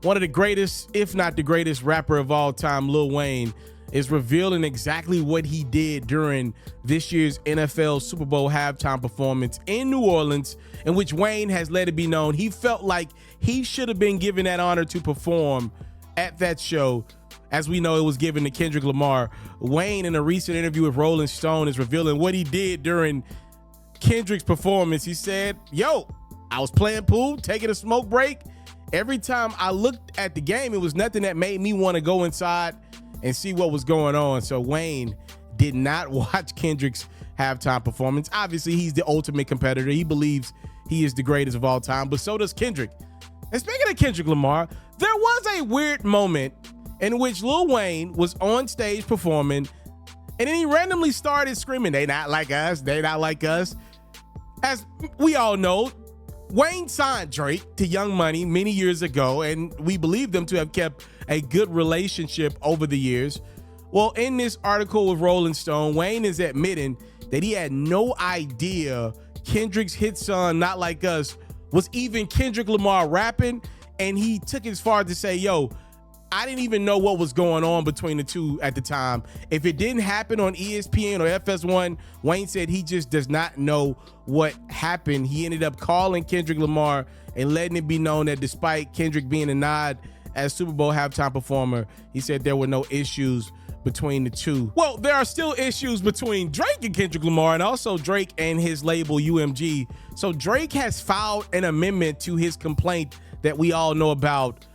One of the greatest, if not the greatest rapper of all time, Lil Wayne, is revealing exactly what he did during this year's NFL Super Bowl halftime performance in New Orleans, in which Wayne has let it be known he felt like he should have been given that honor to perform at that show. As we know, it was given to Kendrick Lamar. Wayne, in a recent interview with Rolling Stone, is revealing what he did during Kendrick's performance. He said, "Yo, I was playing pool, taking a smoke break. Every time I looked at the game, it was nothing that made me want to go inside and see what was going on." So Wayne did not watch Kendrick's halftime performance. Obviously, he's the ultimate competitor. He believes he is the greatest of all time, but so does Kendrick. And speaking of Kendrick Lamar, there was a weird moment in which Lil Wayne was on stage performing, and then he randomly started screaming, "They not like us, they not like us." As we all know, Wayne signed Drake to Young Money many years ago, and we believe them to have kept a good relationship over the years. Well, in this article with Rolling Stone, Wayne is admitting that he had no idea Kendrick's hit song, Not Like Us, was even Kendrick Lamar rapping, and he took it as far as to say, "Yo, I didn't even know what was going on between the two at the time. If it didn't happen on ESPN or FS1, Wayne said he just does not know what happened." He ended up calling Kendrick Lamar and letting it be known that despite Kendrick being a nod as Super Bowl halftime performer, he said there were no issues between the two. Well, there are still issues between Drake and Kendrick Lamar, and also Drake and his label UMG. So Drake has filed an amendment to his complaint that we all know about,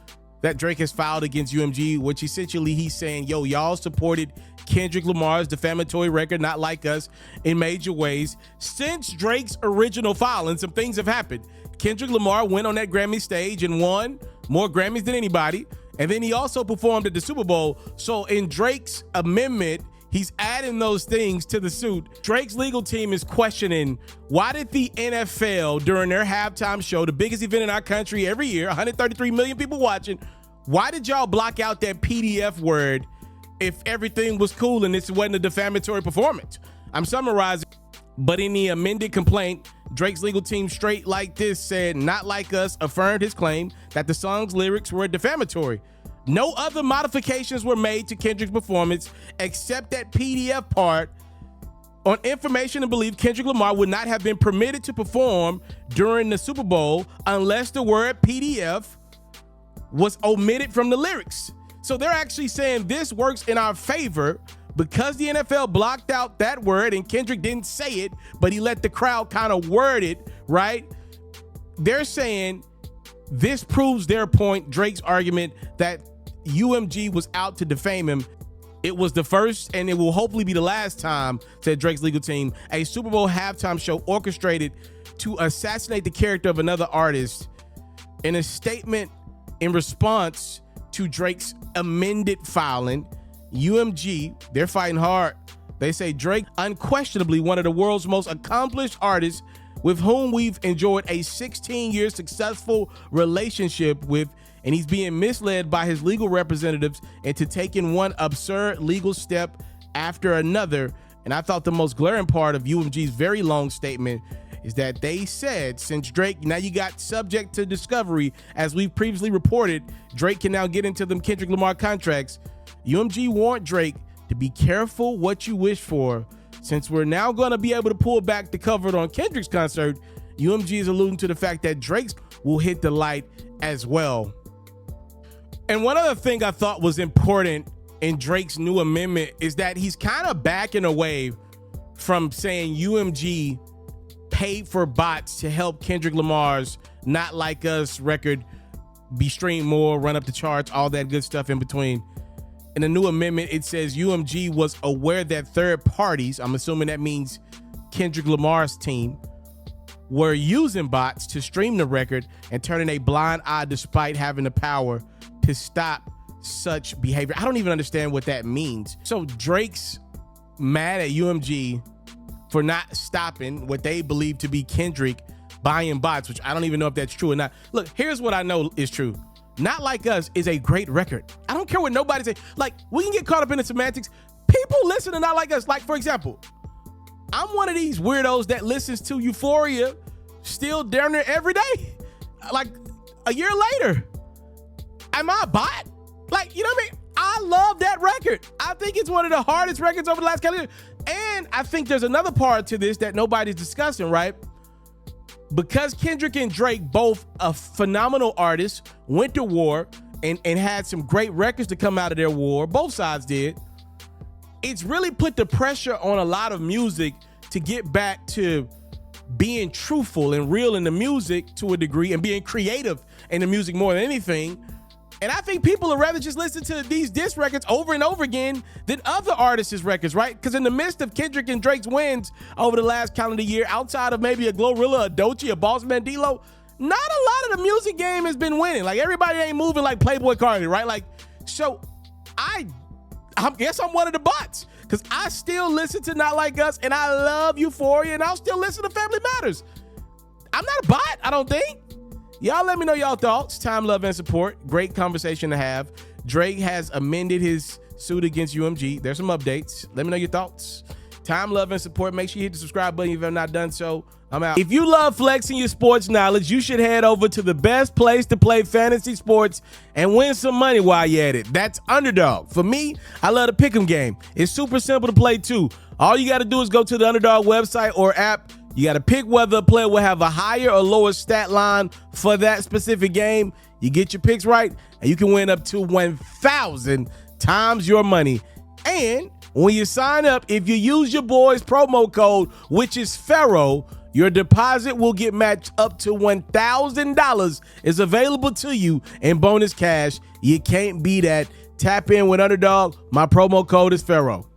that Drake has filed against UMG, which essentially he's saying, "Yo, y'all supported Kendrick Lamar's defamatory record, Not Like Us, in major ways. Since Drake's original filing, some things have happened. Kendrick Lamar went on that Grammy stage and won more Grammys than anybody. And then he also performed at the Super Bowl. So in Drake's amendment, he's adding those things to the suit. Drake's legal team is questioning, why did the NFL, during their halftime show, the biggest event in our country every year, 133 million people watching, why did y'all block out that PDF word if everything was cool and this wasn't a defamatory performance?" I'm summarizing, but in the amended complaint, Drake's legal team, straight like this, said Not Like Us affirmed his claim that the song's lyrics were defamatory. No other modifications were made to Kendrick's performance except that PDF part. On information and belief, Kendrick Lamar would not have been permitted to perform during the Super Bowl unless the word PDF was omitted from the lyrics. So they're actually saying this works in our favor because the NFL blocked out that word and Kendrick didn't say it, but he let the crowd kind of word it, right? They're saying this proves their point, Drake's argument, that UMG was out to defame him. It was the first, and it will hopefully be the last time, said Drake's legal team, a Super Bowl halftime show orchestrated to assassinate the character of another artist. In a statement in response to Drake's amended filing, UMG, they're fighting hard. They say Drake, unquestionably one of the world's most accomplished artists with whom we've enjoyed a 16-year successful relationship with, and he's being misled by his legal representatives into taking one absurd legal step after another. And I thought the most glaring part of UMG's very long statement is that they said, since Drake, now you got subject to discovery, as we've previously reported, Drake can now get into them Kendrick Lamar contracts. UMG warned Drake to be careful what you wish for. Since we're now going to be able to pull back the cover on Kendrick's concert, UMG is alluding to the fact that Drake's will hit the light as well. And one other thing I thought was important in Drake's new amendment is that he's kind of backing away from saying UMG paid for bots to help Kendrick Lamar's Not Like Us record be streamed more, run up the charts, all that good stuff in between. In the new amendment, it says UMG was aware that third parties, I'm assuming that means Kendrick Lamar's team, were using bots to stream the record and turning a blind eye despite having the power to stop such behavior. I don't even understand what that means. So Drake's mad at UMG for not stopping what they believe to be Kendrick buying bots, which I don't even know if that's true or not. Look, here's what I know is true. Not Like Us is a great record. I don't care what nobody say. Like, we can get caught up in the semantics. People listen to Not Like Us. Like, for example, I'm one of these weirdos that listens to Euphoria still down there every day. Like, a year later, Am I a bot? Like, you know what I mean? I love that record. I think it's one of the hardest records over the last couple of years. And I think there's another part to this that nobody's discussing, right? Because Kendrick and Drake, both a phenomenal artists, went to war and had some great records to come out of their war. Both sides did. It's really put the pressure on a lot of music to get back to being truthful and real in the music to a degree and being creative in the music more than anything. And I think people would rather just listen to these diss records over and over again than other artists' records, right? Because in the midst of Kendrick and Drake's wins over the last calendar year, outside of maybe a Glorilla, a Doechii, a Boss Man D-Lo, not a lot of the music game has been winning. Like, everybody ain't moving like Playboy Cardi, right? Like, so I guess I'm one of the bots, because I still listen to Not Like Us, and I love Euphoria, and I'll still listen to Family Matters. I'm not a bot, I don't think. Y'all let me know y'all thoughts. Time, love, and support. Great conversation to have. Drake has amended his suit against UMG. There's some updates. Let me know your thoughts. Time, love, and support. Make sure you hit the subscribe button if you have not done so. I'm out. If you love flexing your sports knowledge, you should head over to the best place to play fantasy sports and win some money while you're at it. That's Underdog. For me, I love the pick'em game. It's super simple to play too. All you got to do is go to the Underdog website or app. You got to pick whether a player will have a higher or lower stat line for that specific game. You get your picks right, and you can win up to 1,000 times your money. And when you sign up, if you use your boy's promo code, which is FERRO, your deposit will get matched up to $1,000 is available to you in bonus cash. You can't beat that. Tap in with Underdog. My promo code is FERRO.